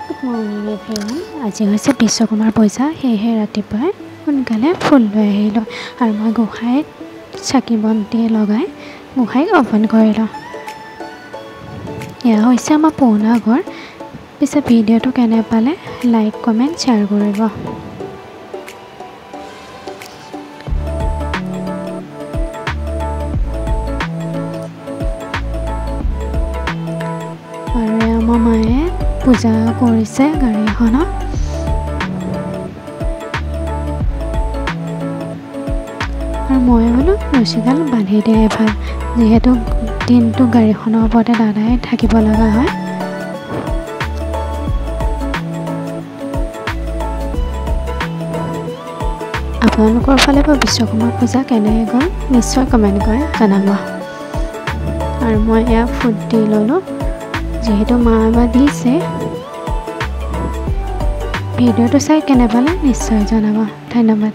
Good morning everyone. আজি হৈছে বিশ্বকৰ্মাৰ পূজা সেয়েহে ৰাতিপুৱাই সোনকালে ফুল লৈ আহিলোঁ আৰু মই গোসাঁইক চাকি বন্তি লগাই গোসাঁইক অৰ্পণ কৰিলোঁ। এয়া হৈছে আমাৰ পুৰণা ঘৰ। পিছে ভিডিঅ'টো কেনে পালে লাইক কমেণ্ট শ্বেয়াৰ কৰিব। আৰু আমাৰ মায়ে পূজা কৰিছে গাড়ীখনত। আৰু মই বোলো ৰছীডাল বান্ধি দিয়াই ভাল, যিহেতু দিনটো গাড়ীখনৰ ওপৰতে দাদাই থাকিব লগা হয়। আপোনালোকৰ ফালে বা বিশ্বকৰ্মা পূজা কেনে গ'ল নিশ্চয় কমেণ্ট কৰি জনাব। আৰু মই এয়া ফুট দি ল'লোঁ, যিহেতু মা এবাৰ দিছে। ভিডিঅ'টো চাই কেনে পালে নিশ্চয় জনাব। ধন্যবাদ।